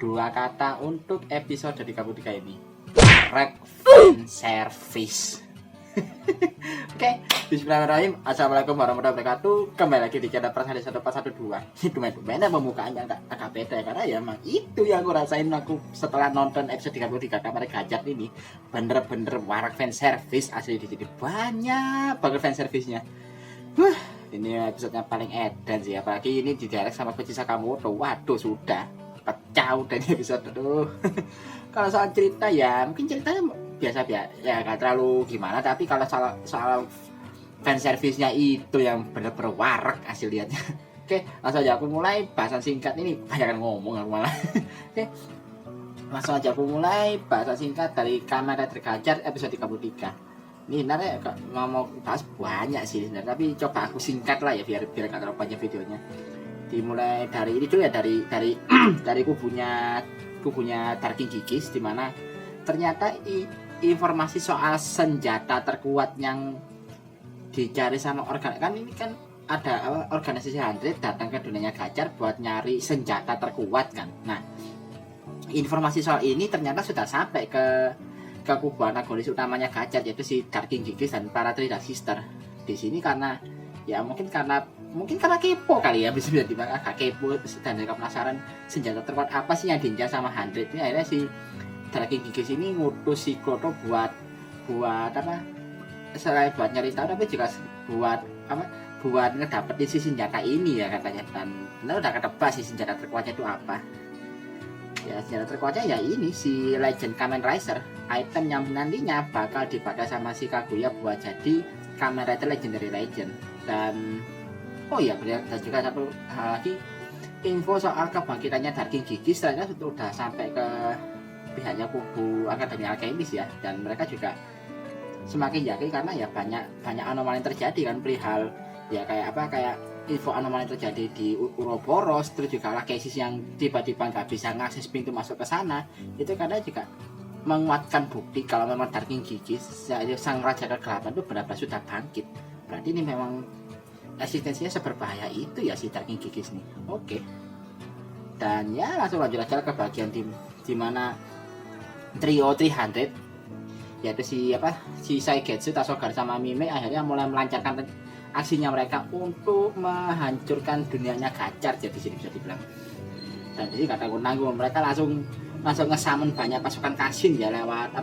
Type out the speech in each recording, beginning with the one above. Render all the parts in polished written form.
dua kata untuk episode 33 ini. Direct fan service. Oke, bismillahirrahmanirrahim. Assalamualaikum warahmatullahi wabarakatuh. Kembali lagi di channel Prasadi 1412. Itu main pembukaannya agak beda karena ya emang itu yang aku rasain aku setelah nonton episode 33 Kamar Gajah ini. Bener-bener warak fan service asli di sini. Banyak banget fan service-nya. Ini episodenya paling edan sih, apalagi ini di direct sama Koji Sakamoto. Waduh, sudah pecah udah di episode. Aduh. Kalau soal cerita ya mungkin ceritanya biasa-biasa ya, gak terlalu gimana, tapi kalau soal fan service-nya itu yang bener-bener warak hasil lihatnya. Oke, langsung aja aku mulai bahasan singkat ini, banyak ngomong aku malah. Oke, langsung aja aku mulai bahasan singkat dari Kamen Rider Gajah episode 33. Ini sebenarnya mau bahas banyak sih sebenarnya, tapi coba aku singkat lah ya biar gak terlalu panjang videonya. Dimulai dari ini dulu ya, dari dari kubunya Darking Gigis, dimana ternyata informasi soal senjata terkuat yang dicari sama kan ini kan ada organisasi 100 datang ke dunia Gajah buat nyari senjata terkuat kan. Nah, informasi soal ini ternyata sudah sampai ke kubu antagonis utamanya Gajah, yaitu si Darking Gigis dan para Thriller Sister. Di sini karena kepo kali ya, bisa dibilang agak kepo dan mereka penasaran senjata terkuat apa sih yang diincar sama 100. Ini akhirnya si Darking Gigis ini ngutus si Kloto buat apa, selain buat nyari tahu tapi juga buat ngedapetin si senjata ini ya katanya. Dan benar udah ketebak si senjata terkuatnya itu apa ya. Senjata terkuatnya ya ini si Legend Kamen Rider, item yang nantinya bakal dipakai sama si Kaguya buat jadi Kamen Rider Legendary Legend. Dan oh iya, dan juga satu hal lagi, info soal kebangkitannya Darking Gigis ternyata sudah sampai ke pihaknya kubu Akademi Alkemis ya, dan mereka juga semakin yakin karena ya banyak anomali yang terjadi kan, perihal ya kayak info anomali yang terjadi di Uroboros, terus juga Lakesis yang tiba-tiba nggak bisa ngakses pintu masuk ke sana. Itu karena juga menguatkan bukti kalau memang Darking Gigis sang raja kegelapan itu benar-benar sudah bangkit. Berarti ini memang eksistensinya seberbahaya itu ya si Darking Gigis nih. Oke. Dan ya langsung lanjut aja ke bagian di mana trio 300 yaitu si Saigetsu, Tasogare sama Mime akhirnya mulai melancarkan aksinya mereka untuk menghancurkan dunianya Gajah ya di sini bisa dibilang. Dan jadi kata nanggung mereka langsung ngesamen banyak pasukan Kashin ya lewat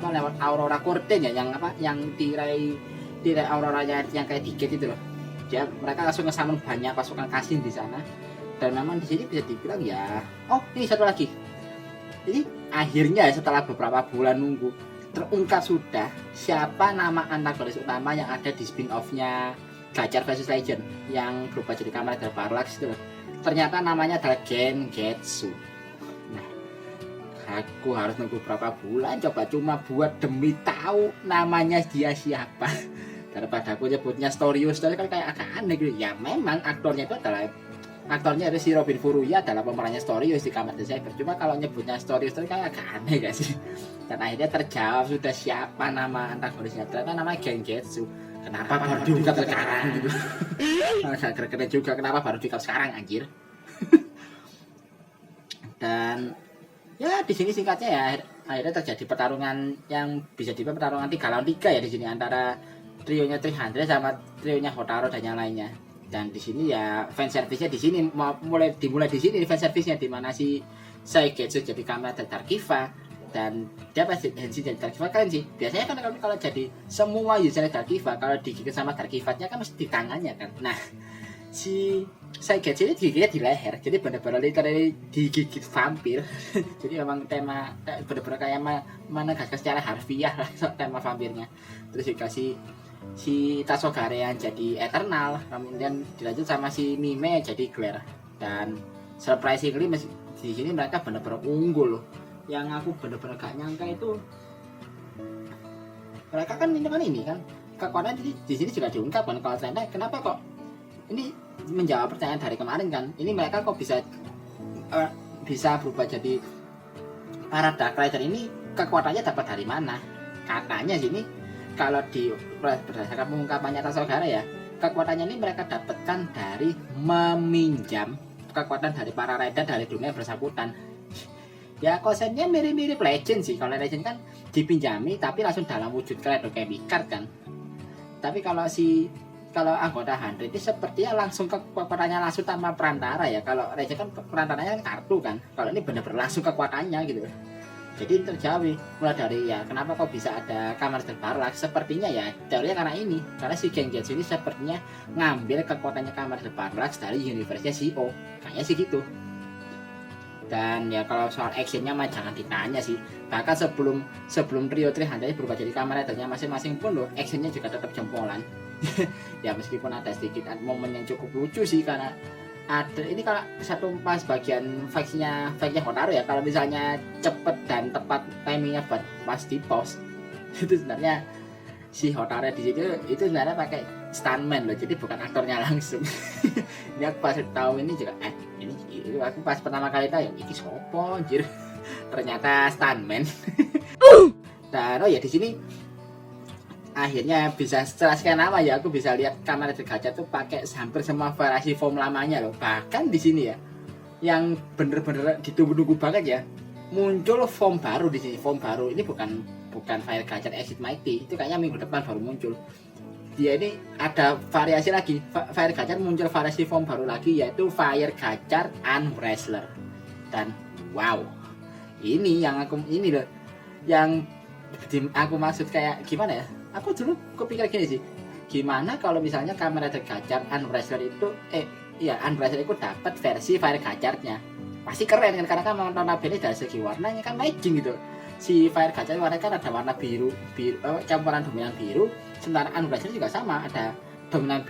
Aurora Curtain ya, yang tirai auroranya yang kayak dikit itu loh. Ya mereka langsung ngesamen banyak pasukan Kashin di sana. Dan memang di sini bisa dibilang ya, oh ini satu lagi. Jadi akhirnya setelah beberapa bulan nunggu terungkap sudah siapa nama antagonis utama yang ada di spin-off-nya Gajah vs Legend yang berubah jadi Kamen Rider Parallax itu. Ternyata namanya adalah Gengetsu. Nah, aku harus nunggu berapa bulan coba cuma buat demi tahu namanya dia siapa. Daripada aku nyebutnya Story kan kayak agak aneh gitu. Ya memang aktornya ada si Robin Furuya adalah pemerannya Storyus di Kamen Rider Cyber. Cuma kalau nyebutnya Storyus itu kayak agak aneh gak sih? Dan akhirnya terjawab sudah siapa nama antagonisnya. Ternyata namanya Gengetsu. Kenapa baru diungkap sekarang gitu? Agak keren juga kenapa baru diungkap sekarang anjir. Dan ya di sini singkatnya ya akhirnya terjadi pertarungan yang bisa dibilang pertarungan 3 lawan 3 ya di sini antara trionya 300 sama trionya Hotaro dan yang lainnya. Dan di sini ya fan service-nya di sini dimulai di sini fan service-nya, di mana si Saigetsu jadi Kamen Rider Darkiva dan dia pasti Henshin jadi Darkiva kan sih. Biasanya kan kalau jadi semua user Darkiva kalau digigit sama Darkiva-nya kan mesti di tangannya kan. Nah, si Saigetsu ini digigitnya di leher. Jadi benar-benar literally digigit vampir. Jadi memang tema benar-benar kayak mana gak secara harfiah lah tema vampirnya. Terus dikasih si Tasogare yang jadi Eternal, kemudian dilanjut sama si Mime jadi Glare. Dan surprisingly di sini mereka benar-benar unggul loh. Yang aku benar-benar gak nyangka itu mereka kan ini kan kekuatan di sini juga diungkap kan kalau ternyata kenapa kok ini menjawab pertanyaan dari kemarin kan, ini mereka kok bisa berubah jadi para Dark Rider ini, kekuatannya dapat dari mana? Katanya sini kalau berdasarkan pengungkapannya Tasogare ya, kekuatannya ini mereka dapatkan dari meminjam kekuatan dari para rider dari dunia yang bersangkutan. Ya konsepnya mirip-mirip Legend sih. Kalau Legend kan dipinjami tapi langsung dalam wujud Credo Chemical card kan. Tapi kalau anggota 100 ini sepertinya langsung ke kekuatannya langsung tanpa perantara ya. Kalau Legend kan perantaranya kan kartu kan. Kalau ini benar-benar langsung kekuatannya gitu. Jadi terjawab mulai dari ya kenapa kok bisa ada kamar Parallax, sepertinya ya teorinya karena ini, karena si Gengetsu ini sepertinya ngambil kekuatannya kamar Parallax dari universe-nya CEO, kayaknya sih gitu. Dan ya kalau soal actionnya mah jangan ditanya sih, bahkan sebelum trio 300 berubah jadi kamar ridernya masing-masing pun loh actionnya juga tetap jempolan. Ya meskipun ada sedikit momen yang cukup lucu sih, karena ada ini kalau satu pas bagian fight-nya Hotaru ya, kalau misalnya cepet dan tepat timingnya buat pas di pause itu sebenarnya si Hotaru di situ itu sebenarnya pakai stuntman loh, jadi bukan aktornya langsung. Ini aku pas tahu ini juga ini itu aku pas pertama kali tahu ya ini sopo anjir, ternyata stuntman. Dan oh ya di sini akhirnya bisa setelah sekian lama ya aku bisa lihat kamar gacha tuh pakai hampir semua variasi form lamanya loh. Bahkan di sini ya yang bener-bener ditunggu-tunggu banget ya, muncul form baru di sini. Form baru ini bukan Fire Gacha Exit Mighty, itu kayaknya minggu depan baru muncul. Dia ini ada variasi lagi, Fire Gacha muncul variasi form baru lagi, yaitu Fire Gacha Unwrestler. Dan wow, ini yang aku maksud kayak gimana ya, aku dulu kepikir gini sih, gimana kalau misalnya Kamen Rider Gacha Unwrestler itu Unwrestler itu dapat versi Fire Gacha-nya, pasti keren kan, karena kan notabene dari segi warnanya kan matching gitu. Si Fire Gacha warnanya kan ada warna biru campuran dominan biru, sementara Unwrestler juga sama, ada dominan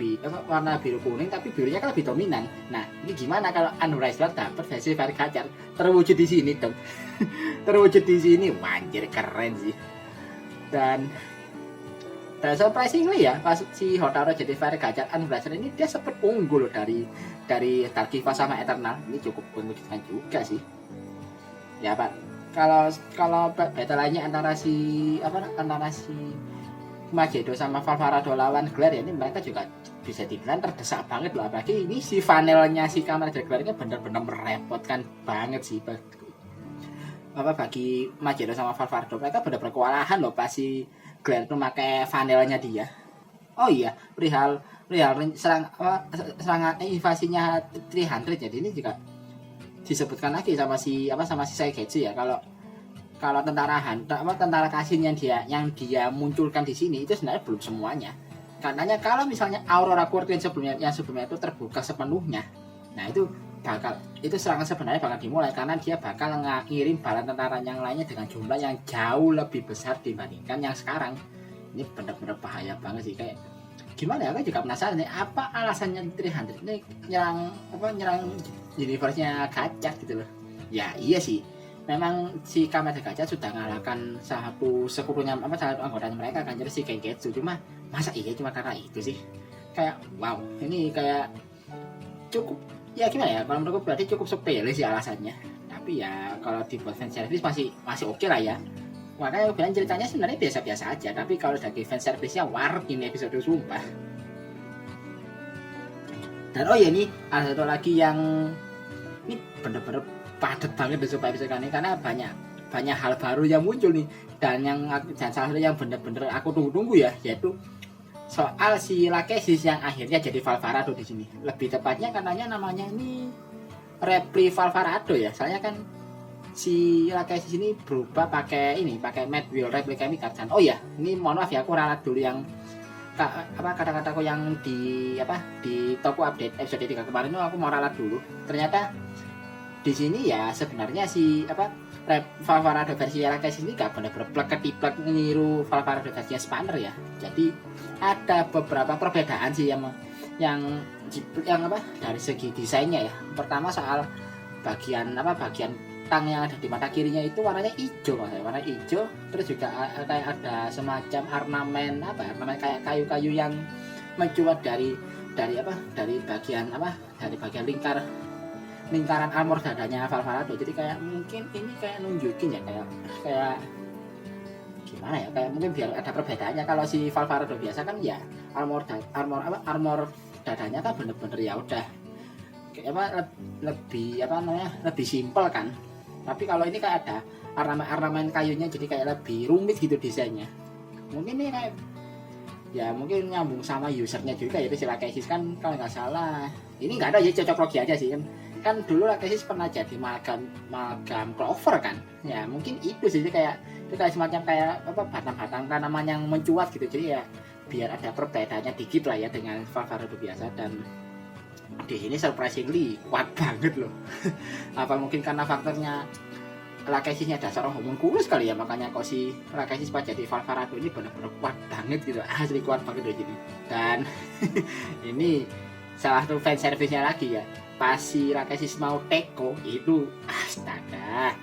warna biru kuning tapi birunya kan lebih dominan. Nah ini gimana kalau Unwrestler dapat versi Fire Gacha terwujud di sini dong. Terwujud di sini, anjir keren sih. Dan surprisingly ya, pas si Hotaru jadi Fire Gacha Unwrestler ini dia sempat unggul dari Darkiva sama Eternal. Ini cukup mengejutkan juga sih. Ya Pak, kalau battle lainnya antara si Magedo sama Valvarado lawan Glare ya, ini mereka juga bisa dibilang terdesak banget loh. Apalagi ini si panelnya si Kamen Rider Glare ini benar-benar merepotkan banget sih bagi Magedo sama Valvarado. Mereka benar-benar kewalahan loh pas si Glare itu pakai vanilanya dia. Oh iya, perihal serangan invasinya 300 jadi ini juga disebutkan lagi sama si Saigetsu ya, kalau tentara kasih yang dia munculkan di sini itu sebenarnya belum semuanya. Katanya kalau misalnya Aurora Court yang sebelumnya itu terbuka sepenuhnya, nah itu serangan sebenarnya bakal dimulai, karena dia bakal ngirim bala tentara yang lainnya dengan jumlah yang jauh lebih besar dibandingkan yang sekarang. Ini benar-benar bahaya banget sih, kayak gimana ya, aku juga penasaran nih apa alasannya 300 ini nyerang universe-nya Gacha gitu loh. Ya iya sih, memang si Kamen Rider Gacha sudah ngalahkan satu anggotanya mereka kan, jadi si Gengetsu. Cuma masa iya cuma karena itu sih, kayak wow, ini kayak cukup ya gimana ya, kalau menurutku berarti cukup sepele sih alasannya. Tapi ya kalau dibuat fan service masih oke lah ya. Makanya aku bilang ceritanya sebenarnya biasa-biasa aja, tapi kalau dari fan service-nya war ini episode sumpah. Dan oh ya, ini ada satu lagi yang ini bener-bener padat banget deh supaya episode kali ini, karena banyak hal baru yang muncul nih. Dan salah satu yang bener-bener aku tunggu-tunggu ya, yaitu soal si Lakesis yang akhirnya jadi Valvarado di sini. Lebih tepatnya katanya namanya ini Repli Valvarado ya. Soalnya kan si Lakesis ini berubah pakai Mad Wheel Repli Chemical kan. Oh ya, ini mohon maaf ya, aku ralat dulu yang kata-kataku yang di toko update episode 3 kemarin itu aku mau ralat dulu. Ternyata di sini ya sebenarnya si Valvarado versi Lakesis ini gak benar-benar plek-ketiplek niru Valvarado versi Spanner ya. Jadi ada beberapa perbedaan sih yang dari segi desainnya ya. Pertama soal bagian tang yang ada di mata kirinya itu warnanya hijau, warna hijau. Terus juga kayak ada semacam ornamen kayak kayu-kayu yang mencuat dari bagian lingkaran armor dadanya Valvarado. Jadi kayak mungkin ini kayak nunjukin ya kayak gimana ya, kayak mungkin biar ada perbedaannya. Kalau si Valvarado biasa kan ya armor dadanya kan bener-bener ya udah kayak lebih simpel kan. Tapi kalau ini kayak ada ornamen kayunya, jadi kayak lebih rumit gitu desainnya. Mungkin ini kayak ya mungkin nyambung sama usernya juga, yaitu si Lakesis kan kalau nggak salah. Ini nggak ada ya, cocok logi aja sih kan dulu Lakesis pernah jadi magam Clover kan. Ya mungkin itu sih kayak itu kayak semacam kayak apa batang-batang tanaman yang mencuat gitu, jadi ya biar ada perbedaannya dikit lah ya dengan Valvarado biasa. Dan di sini surprisingly kuat banget loh. Apa mungkin karena faktornya Lakesisnya dasar homunculus kali ya, makanya kok si Lakesis pas jadi Valvarado ini benar-benar kuat banget gitu, asli kuat banget loh jadi. Dan ini salah satu fan service-nya lagi ya, pas si Lakesis mau teko itu astaga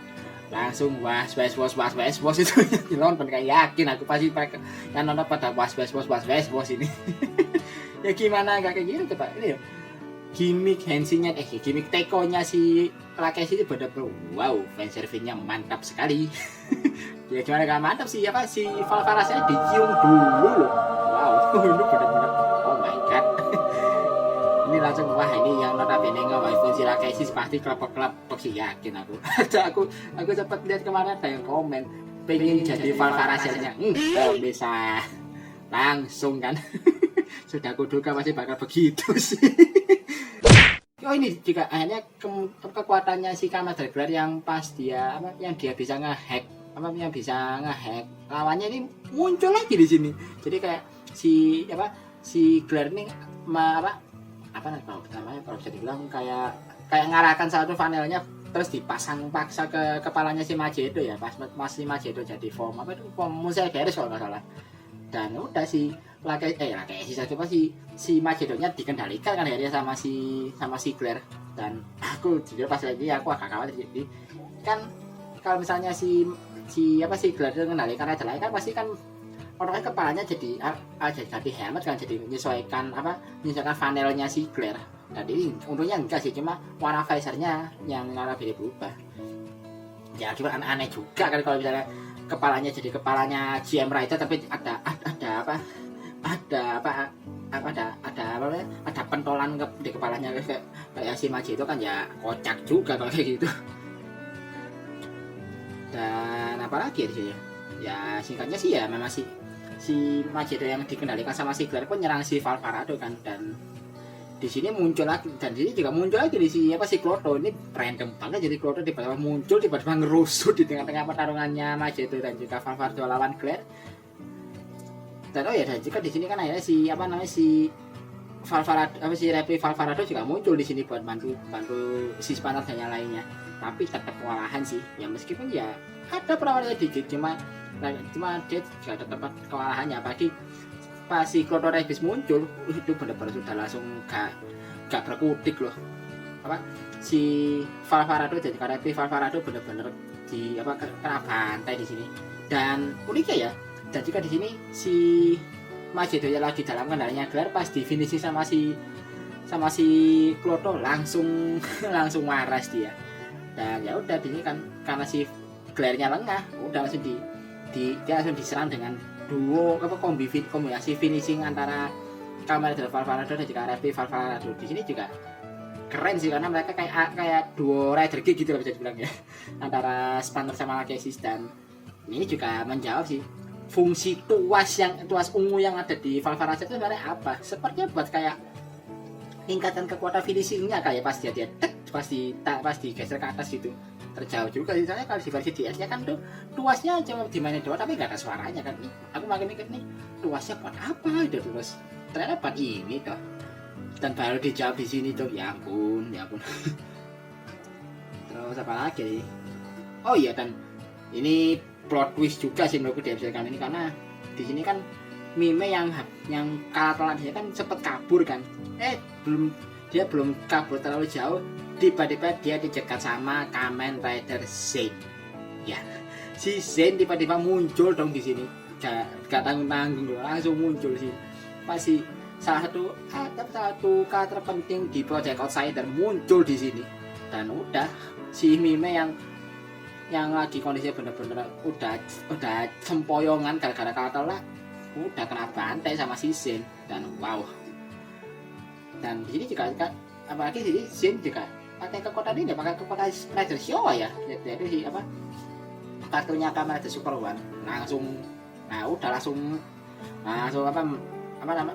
langsung was itu nonton kayak yakin aku pasti mereka yang nonton pada was ini. Ya gimana nggak kayak gitu coba ini ya, gimmick Hensinya gimmick tekonya si Lakesis itu benar-benar wow, fan service-nya mantap sekali. Ya gimana gak mantap sih, apa si Valvarasnya dicium dulu loh, wow. Ini benar-benar oh my god. Ini langsung wah, ini yang notabene nge-waifu si Lakesis pasti klep-klep sih, yakin aku. Aku sempat lihat kemarin ada yang komen pengen jadi Valvarasnya, bisa langsung kan. Sudah kuduga pasti bakal begitu sih. Oh ini juga akhirnya kekuatannya si Commander Glare yang pas dia apa yang dia bisa ngehack lawannya ini muncul lagi di sini. Jadi kayak si Glare ini apa namanya kalau bisa dibilang kayak ngarahkan satu panelnya terus dipasang paksa ke kepalanya si Magedo ya, pas si Magedo jadi form Musel Beres kalau nggak salah. Dan udah si Lakesis coba si Magedonya dikendalikan kan ya sama si Glare. Dan aku jujur pas lagi aku agak khawatir, jadi kan kalau misalnya si Glare mengendalikan Raja Lain kan pasti kan orangnya kepalanya jadi hemat kan, jadi menyesuaikan panelnya si Glare. Dan ini untungnya enggak sih, cuma warna visornya yang warna beda berubah. Ya cuma aneh juga kan kalau misalnya kepalanya jadi kepalanya GM Rider tapi ada pentolan di kepalanya kayak si Magedo kan, ya kocak juga kalau kayak gitu. Dan apalagi ya, ya singkatnya sih ya memang si Magedo yang dikendalikan sama si Glare pun nyerang si Valvarado kan. Dan di sini muncul lagi, dan di sini juga muncul lagi di si Kloto. Ini random banget, jadi Kloto tiba-tiba muncul, tiba-tiba ngerusut di tengah-tengah pertarungannya Magedo dan juga Valvarado lawan Glare. Dan oh ya, dan juga di sini kan akhirnya si Repli Valvarado juga muncul di sini buat bantu si Spanner dan yang lainnya. Tapi tetap kewalahan sih ya, meskipun ya ada perawatannya dikit, cuma dia juga tetap kewalahannya. Apalagi pas si Kloto Rebis muncul itu benar-benar sudah langsung gak berkutik loh. Si Valvarado jadi Repli Valvarado benar-benar kena bantai di sini. Dan uniknya ya, dan juga di sini si Magedo yang lagi dalam kendalinya Glare pas di finishing sama si Kloto langsung waras dia. Dan ya udah di sini kan karena si Glare-nya lengah, udah langsung dia langsung diserang dengan duo kombinasi finishing antara Commander Valvarado dan juga Repli Valvarado. Di sini juga keren sih karena mereka kayak duo Rider Gear gitu lah bisa dibilang ya, antara Spanner sama Lakesis. Dan ini juga menjawab sih fungsi tuas ungu yang ada di Valvarado itu sebenarnya apa? Sepertinya buat kayak tingkatan kekuatan finishingnya kayak pas dia pas digeser ke atas gitu. Terjauh juga sih, soalnya kalau di versi DS nya kan tuh tuasnya cuma dimainin doang tapi nggak ada suaranya kan. Aku makin mikir nih tuasnya buat apa itu, terus ternyata buat ini toh. Dan baru dijawab di sini tuh, ya ampun. Terus apa lagi? Oh iya, dan ini plot twist juga sih menurutku di episode kali ini, karena di sini kan Mime yang kalah telat dia kan sempet kabur kan. Dia belum kabur terlalu jauh, tiba-tiba dia dicegat sama Kamen Rider Zen. Ya, si Zen tiba-tiba muncul dong di sini. Gak tanggung-tanggung loh, langsung muncul sih. Pasti salah satu karakter penting di Project Outsider muncul di sini. Dan udah si Mime yang lagi kondisinya bener-bener udah sempoyongan gara-gara kalah telat, udah kena bantai sama si Zen. Dan wow. Dan di sini juga apalagi di sini Zen juga pakai kekuatan ini, pakai kekuatan Rider Showa ya. Jadi si apa kartunya Kamen Rider Super One langsung, nah udah langsung apa nama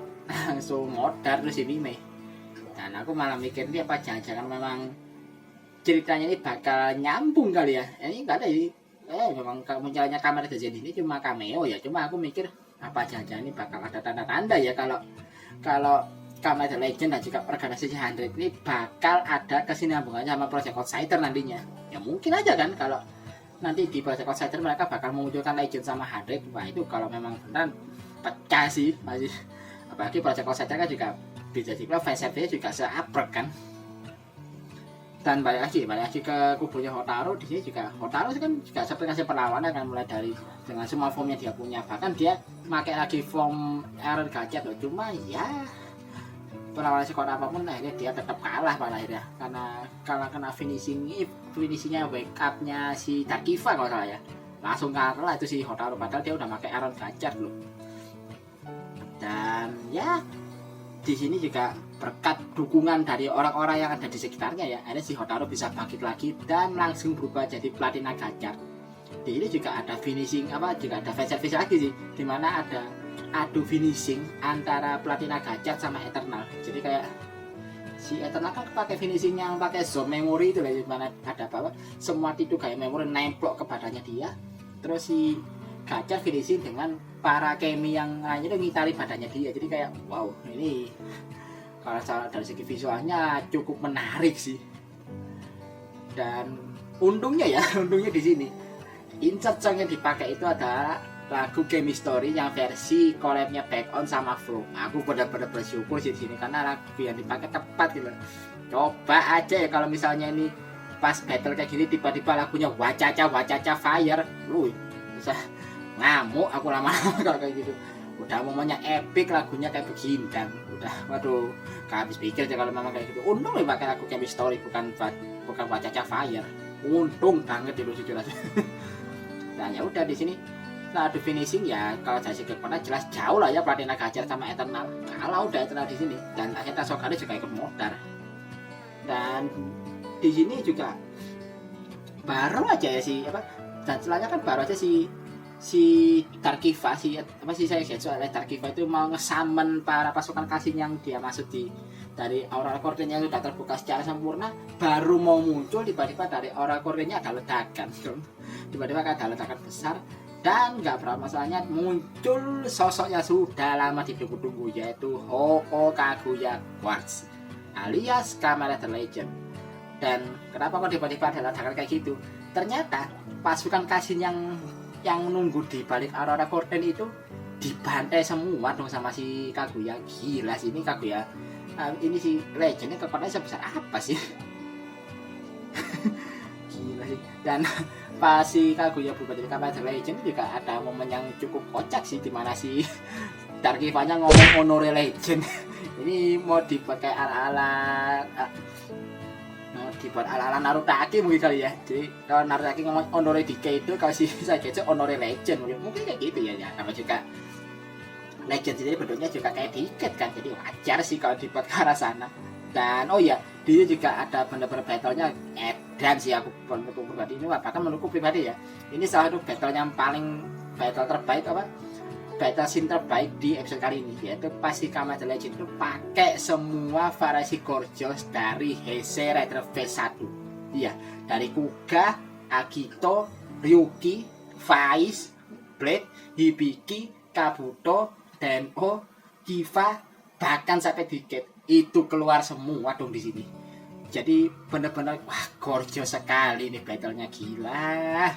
langsung modar terus si Mime. Dan aku malah mikir dia apa jangan-jangan memang ceritanya ini bakal nyambung kali ya. Ini enggak ada sih. Memang munculnya Kamen Rider Z ini cuma cameo ya. Cuma aku mikir apa jangan-jangan ini bakal ada tanda-tanda ya kalau Kamen Rider Legend dan juga organisasi 100 ini bakal ada kesinambungannya sama Project Outsider nantinya. Ya mungkin aja kan kalau nanti di Project Outsider mereka bakal memunculkan Legend sama 100. Wah itu kalau memang benar pecah sih masih. Apalagi Project Outsider kan juga bisa dibilang fanservice juga seabrek kan. Dan balik lagi ke kubunya Hotaru. Di sini juga Hotaru kan juga seperti ngasih perlawanan kan, mulai dari dengan semua form yang dia punya, bahkan dia pakai lagi form Iron Gadget loh. Cuma ya perlawanan sekuat apapun akhirnya dia tetap kalah pada akhirnya karena kena finishingnya wake upnya si Dakiva kalau salah ya, langsung kalah itu si Hotaru padahal dia udah pakai Iron Gadget loh. Dan ya di sini juga berkat dukungan dari orang-orang yang ada di sekitarnya ya, akhirnya si Hotaru bisa bangkit lagi dan langsung berubah jadi Platina Gadget. Di sini juga ada finishing juga ada fan service lagi sih, dimana ada adu finishing antara Platina Gadget sama Eternal. Jadi kayak si Eternal kan pakai finishing yang pakai zone memory itu lah, dimana ada semua titik kayak memori nemplok ke badannya dia. Terus si Gadget finishing dengan para kemi yang hanya itu ngitari badannya dia. Jadi kayak wow, ini kalau dari segi visualnya cukup menarik sih. Dan untungnya di sini insert song yang dipakai itu adalah lagu Game Story yang versi collabnya Back On sama Flow. Aku benar-benar bersyukur sih di sini karena lagu yang dipakai tepat gitu. Coba aja ya kalau misalnya ini pas battle kayak gini tiba-tiba lagunya Wacaca Fire, lu bisa ngamuk aku lama-lama kalau kayak gitu. Udah momennya epic, lagunya kayak begini dan udah waduh gak habis pikir aja kalau memang kayak gitu. Untung ya pakai lagu Game Story bukan Wacaca Fire. Untung banget itu jujur aja. Nah ya udah di sini nah di finishing ya kalau dari segi kekuatan jelas jauh lah ya Platina Gadget sama Eternal. Kalau udah Eternal di sini dan akhirnya Sokari juga ikut modar. Dan di sini juga baru aja ya dan setelahnya kan baru aja si Darkiva saya soalnya Darkiva itu mau ngesamen para pasukan kasih yang dia masuk dari aura kordennya sudah terbuka secara sempurna, baru mau muncul tiba-tiba dari aura kordennya ada ledakan. Tiba-tiba ada ledakan besar dan nggak berapa masalahnya muncul sosok yang sudah lama ditunggu-tunggu, yaitu Hoko Kaguya Quartz alias Kamen Rider Legend. Dan kenapa kok tiba-tiba ada ledakan kayak gitu? Ternyata pasukan kasih yang nunggu di balik aura korden itu dibantai semua dong sama si Kaguya. Gila sih ini Kaguya. Ini si Legendnya kekuatannya sebesar apa sih? Gila sih. Dan pas si Kaguya berubah jadi Kamen Rider Legend juga ada momen yang cukup kocak sih, dimana si Darkivanya ngomong Honore Legend. Ini mau dibuat kayak ala-ala Narutaki mungkin kali ya. Jadi kalau Narutaki ngomong Honore Dike itu, kalau si Sagetsu Honore Legend mungkin kayak gitu ya. Sama juga Legend sendiri bentuknya juga kayak Dike kan, jadi wajar sih kalau dibuat ke arah sana. Dan oh ya, dia juga ada bener-bener battle-nya edan sih aku menurutku pribadi ini, bahkan menurutku pribadi ya. Ini salah satu battle yang paling battle terbaik battle scene terbaik di episode kali ini, yaitu pasti Kamen Rider Legend itu pakai semua variasi Gorgeous dari Heisei Rider V1. Iya, dari Kuga, Agito, Ryuki, Faiz, Blade, Hibiki, Kabuto, Denko, Kiva, bahkan sampai Dike itu keluar semua dong di sini. Jadi bener-bener wah gorgeous sekali nih battle-nya, gila.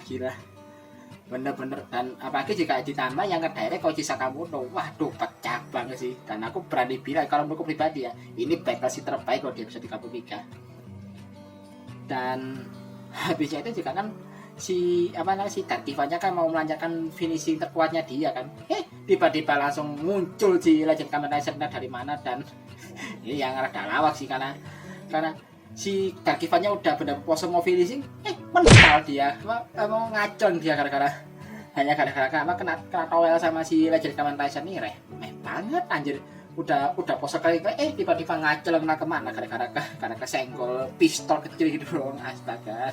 Bener-bener, dan apalagi jika ditambah yang ke direct Koji Sakamoto, waduh pecah banget sih. Dan aku berani bilang kalau menurutku pribadi ya, ini battle sih terbaik kalau di episode 33. Dan habisnya itu juga kan si Darkivanya kan mau melancarkan finishing terkuatnya dia kan, tiba-tiba langsung muncul si Legend Kamen Rider dari mana. Dan ini yang rada lawak sih karena si Darkivanya udah benar pose mau finishing, mental dia mau ngacon dia gara-gara kena towel sama si Legend Kamen Rider ini remeh banget anjir. udah pose kali tiba-tiba ngacel kemana karena kesenggol pistol kecil gitu dong. Astaga.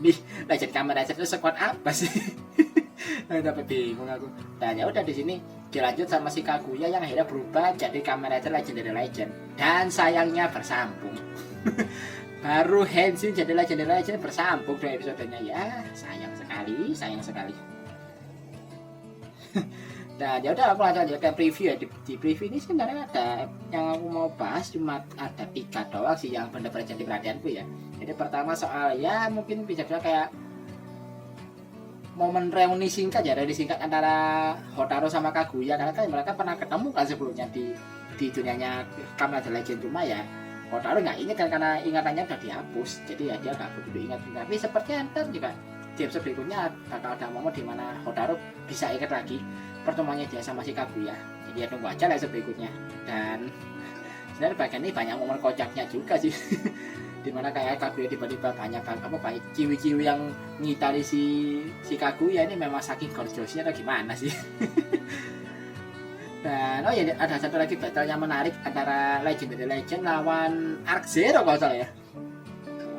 Nih Legend Kamen Rider itu sekuat apa sih? Tapi bingung aku. Nah ya udah di sini dilanjut sama si Kaguya yang akhirnya berubah jadi Kamen Rider Legendary Legend, dan sayangnya bersambung. Baru Henshin jadi Legendary Legend bersambung dua episodenya, ya sayang sekali. Nah ya udah aku lanjut ke preview ya. Di preview ini sebenarnya ada yang aku mau bahas, cuma ada 3 doang sih yang benar-benar jadi perhatianku ya. Jadi pertama soal ya mungkin bisa kayak momen reuni singkat antara Hotaru sama Kaguya, karena kan mereka pernah ketemu kan sebelumnya di dunianya Kamen Rider Legend, cuma ya Hotaru nggak ingat kan karena ingatannya udah dihapus, jadi ya dia nggak begitu ingat. Tapi sepertinya ntar juga di episode berikutnya bakal ada momen di mana Hotaru bisa ingat lagi pertemuannya dia sama si Kaguya. Jadi ya tunggu aja lah episode berikutnya. Dan sebenarnya bagian ini banyak momen kocaknya juga sih. Dimana kayak Kaguya tiba-tiba banyak ciwi-ciwi yang ngitari si Kaguya ini memang saking gorgeousnya atau gimana sih. Dan oh ya ada satu lagi battle yang menarik antara Legendary Legend lawan Arc Zero kalau salah ya.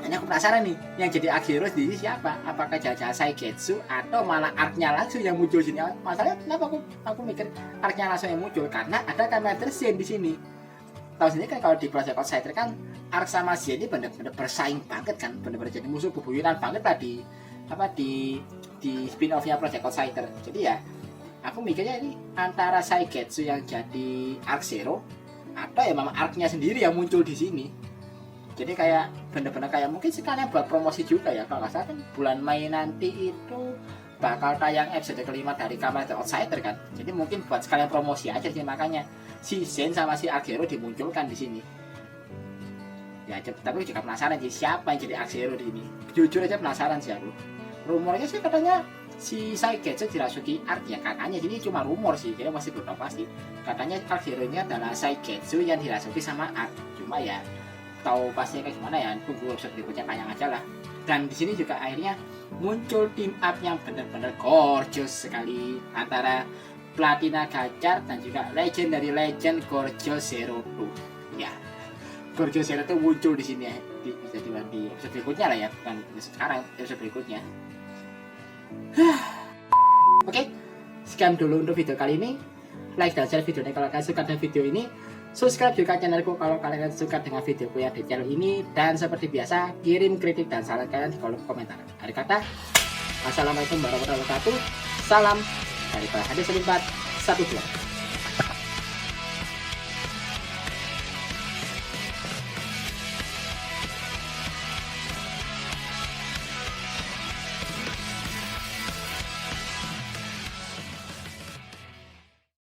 Hanya aku penasaran nih, yang jadi Arc Zero di sini siapa? Apakah jajan Saigetsu atau malah Arc-nya langsung yang muncul sini? Masalahnya kenapa aku mikir Arc-nya langsung yang muncul, karena ada Kamen Rider Zen di sini. Tahu sendiri kan kalau di Project Outsider kan Arc sama Zen ini benar-benar bersaing banget kan, benar-benar jadi musuh bebuyutan banget lah di spin-off-nya Project Outsider. Jadi ya aku mikirnya ini antara Saigetsu yang jadi Arc Zero atau ya memang Arc-nya sendiri yang muncul di sini. Jadi kayak bener-bener kayak mungkin sekalian buat promosi juga ya. Kalau nggak salah kan bulan Mei nanti itu bakal tayang episode kelima dari Kamen Rider Outsider kan. Jadi mungkin buat sekalian promosi aja sih, makanya si Zen sama si Arc Zero dimunculkan di sini. Ya tapi juga penasaran sih siapa yang jadi Arc Zero di ini. Jujur aja penasaran sih aku. Rumornya sih katanya si Saigetsu dirasuki Arc ya, katanya. Jadi cuma rumor sih, jadi masih belum pasti. Katanya Arc Zero ini adalah Saigetsu yang dirasuki sama Arc. Cuma ya tahu pastinya kayak gimana ya, tunggu episode berikutnya panjang aja lah. Dan di sini juga akhirnya muncul team up yang benar-benar gorgeous sekali antara Platina Gachar dan juga Legendary Legend Gorgeous Zero 2. Ya, Gorgeous Zero 2 muncul di sini ya, bisa dibilang di episode berikutnya lah ya, bukan sekarang, episode berikutnya. Oke, sekian dulu untuk video kali ini. Like dan share videonya kalau kalian suka dengan video ini. Subscribe juga channelku kalau kalian suka dengan videoku yang di channel ini. Dan seperti biasa, kirim kritik dan saran kalian di kolom komentar. Akhir kata, wassalamualaikum warahmatullahi wabarakatuh. Salam dari Pak Hadi Selimpat 12.